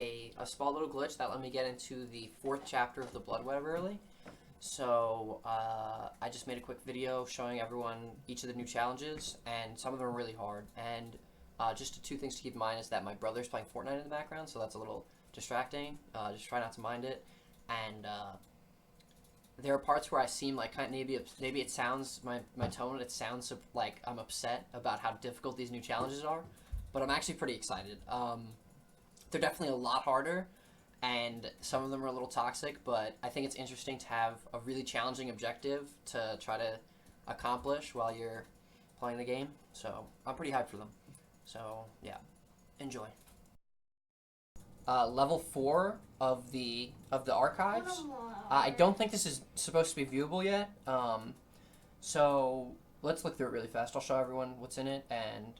a small little glitch that let me get into the 4th chapter of the Blood Web early. So I just made a quick video showing everyone each of the new challenges, and some of them are really hard. And just two things to keep in mind is that my brother's playing Fortnite in the background, so that's a little distracting. Just try not to mind it. And there are parts where I seem like maybe it sounds my tone. It sounds like I'm upset about how difficult these new challenges are, but I'm actually pretty excited. They're definitely a lot harder, and some of them are a little toxic, but I think it's interesting to have a really challenging objective to try to accomplish while you're playing the game. So I'm pretty hyped for them. So yeah, enjoy. Level 4 of the archives. I don't think this is supposed to be viewable yet. So let's look through it really fast. I'll show everyone what's in it, and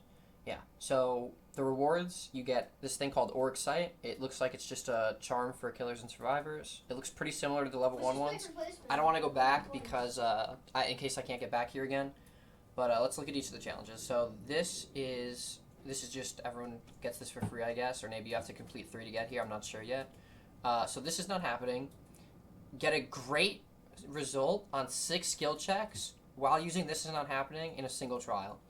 yeah. So the rewards, you get this thing called Auric Sight. It looks like it's just a charm for killers and survivors. It looks pretty similar to the level 1 ones. I don't want to go back because in case I can't get back here again. But let's look at each of the challenges. So this is just everyone gets this for free, I guess, or maybe you have to complete 3 to get here. I'm not sure yet. So this is not happening. Get a great result on 6 skill checks while using this is not happening in a single trial.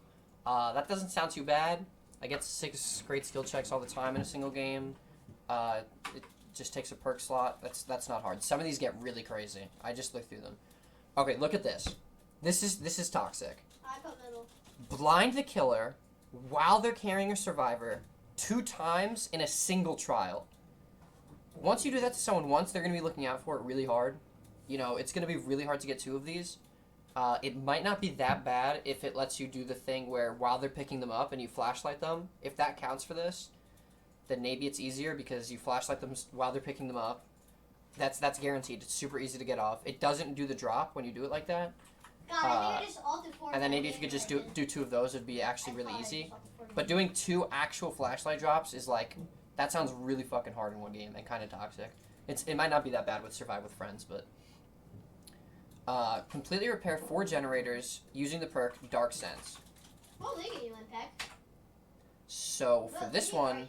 That doesn't sound too bad. I get 6 great skill checks all the time in a single game. It just takes a perk slot. That's not hard. Some of these get really crazy. I just looked through them. Okay, look at this. This is toxic. I put middle. Blind the killer while they're carrying a survivor 2 times in a single trial. Once you do that to someone once, they're going to be looking out for it really hard. You know, it's going to be really hard to get 2 of these. It might not be that bad if it lets you do the thing where while they're picking them up and you flashlight them. If that counts for this, then maybe it's easier because you flashlight them while they're picking them up. That's guaranteed. It's super easy to get off. It doesn't do the drop when you do it like that. God, I think I just ulted for And then maybe if you could just do 2 of those, it'd be actually really easy. But doing 2 actual flashlight drops is like, that sounds really fucking hard in one game and kind of toxic. It might not be that bad with Survive with Friends, but completely repair 4 generators using the perk Dark Sense. What league are you in, Peck? So for this one,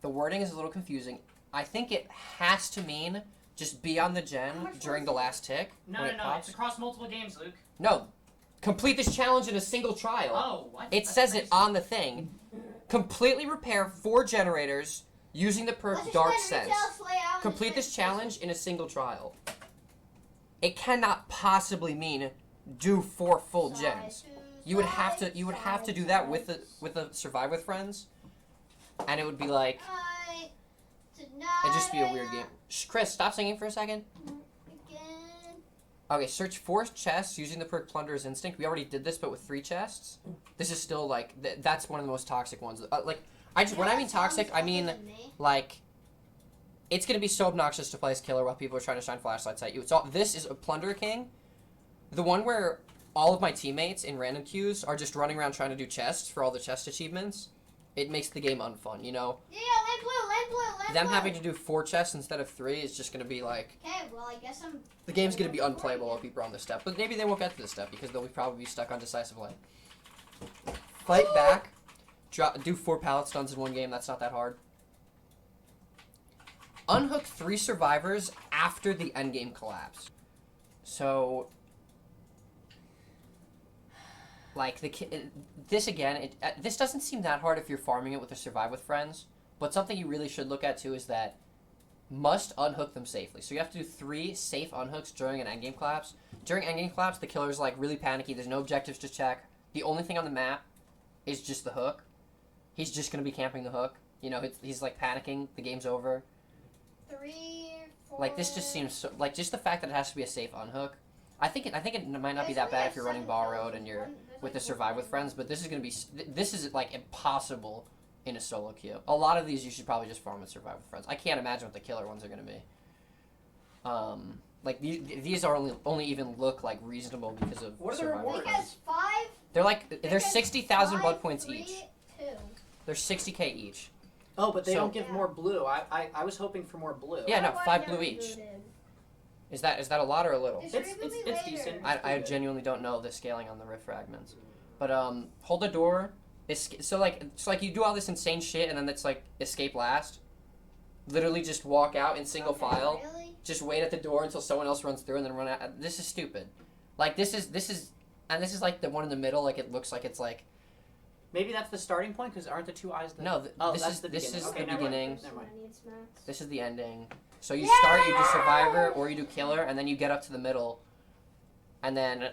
the wording is a little confusing. I think it has to mean just be on the gen during the last tick. No, it's across multiple games, Luke. No, complete this challenge in a single trial. Oh, what? It says it on the thing. Completely repair 4 generators using the perk Dark Sense. Complete this challenge in a single trial. It cannot possibly mean do 4 full gens. You would have to do that with the Survive with Friends, and it would be like it'd just be a weird game. Chris, stop singing for a second. Okay, search 4 chests using the perk Plunderer's Instinct. We already did this, but with 3 chests. This is still like that's one of the most toxic ones. When I mean toxic, I mean like it's gonna be so obnoxious to play as killer while people are trying to shine flashlights at you. This is a Plunderer King, the one where all of my teammates in random queues are just running around trying to do chests for all the chest achievements. It makes the game unfun, you know. Yeah, land blue. Them having to do 4 chests instead of 3 is just gonna be like. Okay, well I guess The game's gonna be unplayable if people are on this step, but maybe they won't get to this step because they'll probably be stuck on Decisive Light. Fight back. Do 4 pallet stuns in one game. That's not that hard. Unhook 3 survivors after the endgame collapse. So, like this again, this doesn't seem that hard if you're farming it with a Survive with Friends. But something you really should look at too is that must unhook them safely. So you have to do 3 safe unhooks during an endgame collapse. During endgame collapse, the killer's like really panicky. There's no objectives to check. The only thing on the map is just the hook. He's just gonna be camping the hook. You know, he's like panicking. The game's over. 3, 4. Like this just seems so, like just the fact that it has to be a safe unhook. I think it might not be that bad if you're running Borrowed and you're with the Survive with Friends, but this is like impossible in a solo queue. A lot of these you should probably just farm with Survive with Friends. I can't imagine what the killer ones are gonna be. Like these are only even look like reasonable because of Survive with Friends. They're 60,000 blood points each. They're 60k each. Oh, but they don't give more blue. I was hoping for more blue. Yeah, no, 5 blue each. Is that a lot or a little? It's decent. I genuinely don't know the scaling on the rift fragments, but hold the door. So like you do all this insane shit and then it's like escape last. literally just walk out in single Okay, file, Really? just wait at the door until someone else runs through and then run out. This is stupid. Like this is, and this is like the one in the middle. Like it looks like it's like Maybe that's the starting point because aren't the two eyes the? no. This This is the beginning. is Okay, the never mind. beginning. Never mind. Needs max. This is the ending. So you start, you do survivor or you do killer, and then you get up to the middle, and then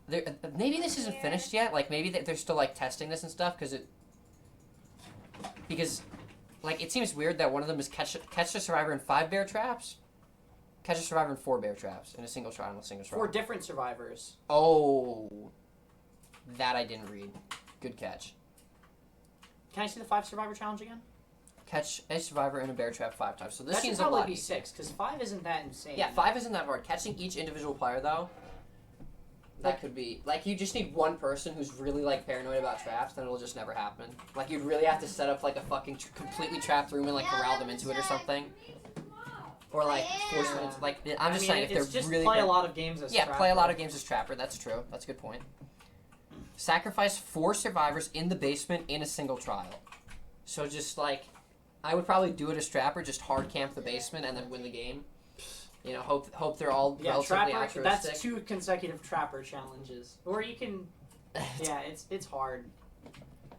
maybe this isn't finished yet. Like maybe they're still like testing this and stuff because like it seems weird that one of them is catch the survivor in 5 bear traps, catch a survivor in 4 bear traps in a single trial and a single trial. 4 different survivors. Oh, that I didn't read. Good catch. Can I see the 5 survivor challenge again? Catch a survivor in a bear trap 5 times. So this That should seems a probably lot be easier. 6 because 5 isn't that insane. Yeah, 5 isn't that hard. Catching each individual player though, that could be like you just need one person who's really like paranoid about traps, then it'll just never happen. Like you'd really have to set up like a fucking completely trapped room and like corral them into it or something, or like force them into, like I'm just saying if it's they're just really play a lot of games as play a lot of games as trapper. That's true. That's a good point. Sacrifice 4 survivors in the basement in a single trial. So just like, I would probably do it as trapper, just hard camp the basement and then win the game. You know, hope they're all relatively trapper. altruistic. That's 2 consecutive trapper challenges. Or you can. Yeah, it's hard.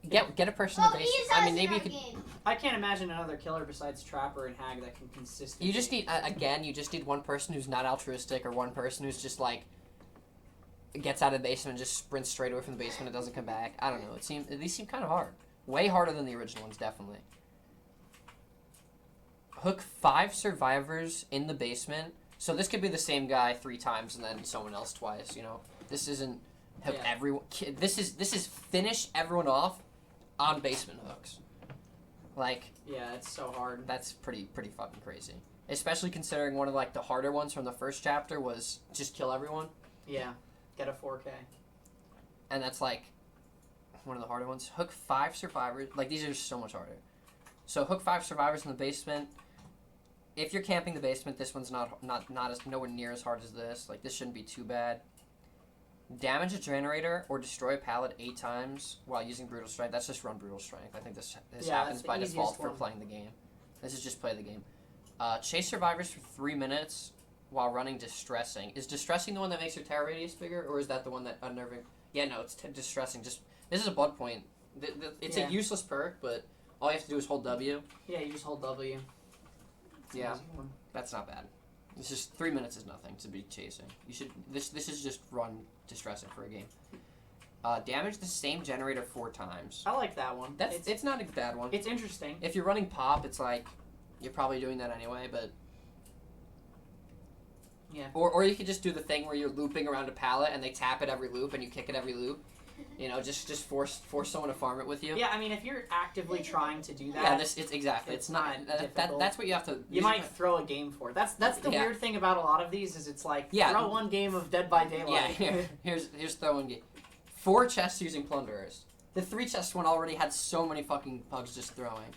Get a person in Oh, the he's basement. I mean, maybe you could. game. I can't imagine another killer besides Trapper and Hag that can consistently. You just need again. You just need one person who's not altruistic, or one person who's just like gets out of the basement and just sprints straight away from the basement and doesn't come back. I don't know. These seem kind of hard. Way harder than the original ones, definitely. Hook 5 survivors in the basement. So this could be the same guy 3 times and then someone else twice. You know, this isn't hook everyone. This is finish everyone off on basement hooks. Like. Yeah, it's so hard. That's pretty fucking crazy. Especially considering one of like the harder ones from the first chapter was just kill everyone. Yeah, get a 4K. And that's like one of the harder ones. Hook 5 survivors. Like these are so much harder. So hook 5 survivors in the basement. If you're camping the basement, this one's not as nowhere near as hard as this. Like this shouldn't be too bad. Damage a generator or destroy a pallet 8 times while using brutal strength. That's just run brutal strength. I think this happens by default for playing the game. This is just play the game. Chase survivors for 3 minutes while running distressing. Is distressing the one that makes your terror radius bigger, or is that the one that unnerving? Yeah, no, it's distressing. Just this is a blood point. It's a useless perk, but all you have to do is hold W. Yeah, you just hold W. Yeah, that's not bad. It's just 3 minutes is nothing to be chasing. You should this is just run distressing for a game. Damage the same generator 4 times. I like that one. It's not a bad one. It's interesting. If you're running pop, it's like you're probably doing that anyway, but yeah. Or you could just do the thing where you're looping around a pallet and they tap at every loop and you kick at every loop. You know, just force someone to farm it with you. Yeah, I mean, if you're actively trying to do that, Yeah, it's exactly. It's not. That's what you have to. You might throw a game for. That's the weird thing about a lot of these is it's like throw one game of Dead by Daylight. Yeah, here's throwing game. 4 chests using plunderers. The 3 chest one already had so many fucking bugs just throwing.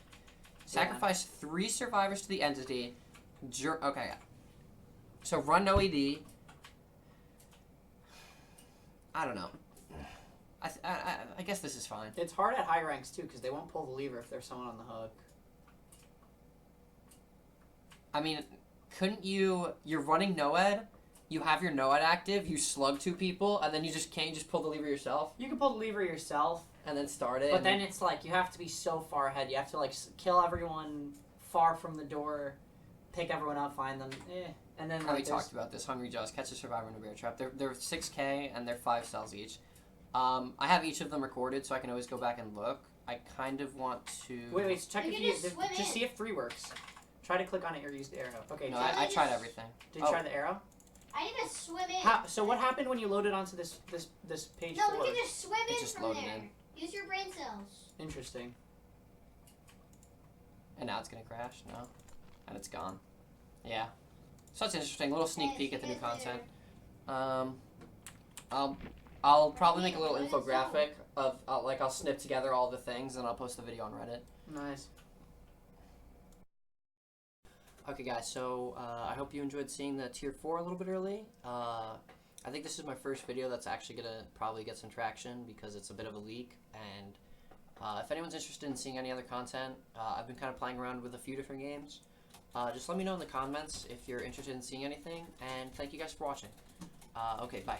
Sacrifice 3 survivors to the entity. Okay. So run no ED. I don't know. I guess this is fine. It's hard at high ranks too because they won't pull the lever if there's someone on the hook. I mean, couldn't you? You're running NOED. You have your NOED active. You slug 2 people, and then you can't just pull the lever yourself. You can pull the lever yourself, and then start it. But then it's like you have to be so far ahead. You have to like kill everyone far from the door, pick everyone up, find them, and then. Like, we talked about this. Hungry Jaws, catch a survivor in a bear trap. They're 6K and they're 5 cells each. I have each of them recorded, so I can always go back and look. I kind of want to. Wait. Check if you just see if 3 works. Try to click on it or use the arrow. Okay. No, I tried everything. Did you try the arrow? I need to swim in. So what happened when you loaded onto this page? No, 4? we can just swim in just from loaded there. in. Use your brain cells. Interesting. And now it's gonna crash. No, and it's gone. Yeah. So it's interesting. Little sneak peek at the new content. I'll probably make a little infographic of I'll snip together all the things and I'll post the video on Reddit. Nice. Okay, guys. So I hope you enjoyed seeing the tier 4 a little bit early. I think this is my first video that's actually gonna probably get some traction because it's a bit of a leak. And if anyone's interested in seeing any other content, I've been kind of playing around with a few different games. Just let me know in the comments if you're interested in seeing anything, and thank you guys for watching. Okay, bye.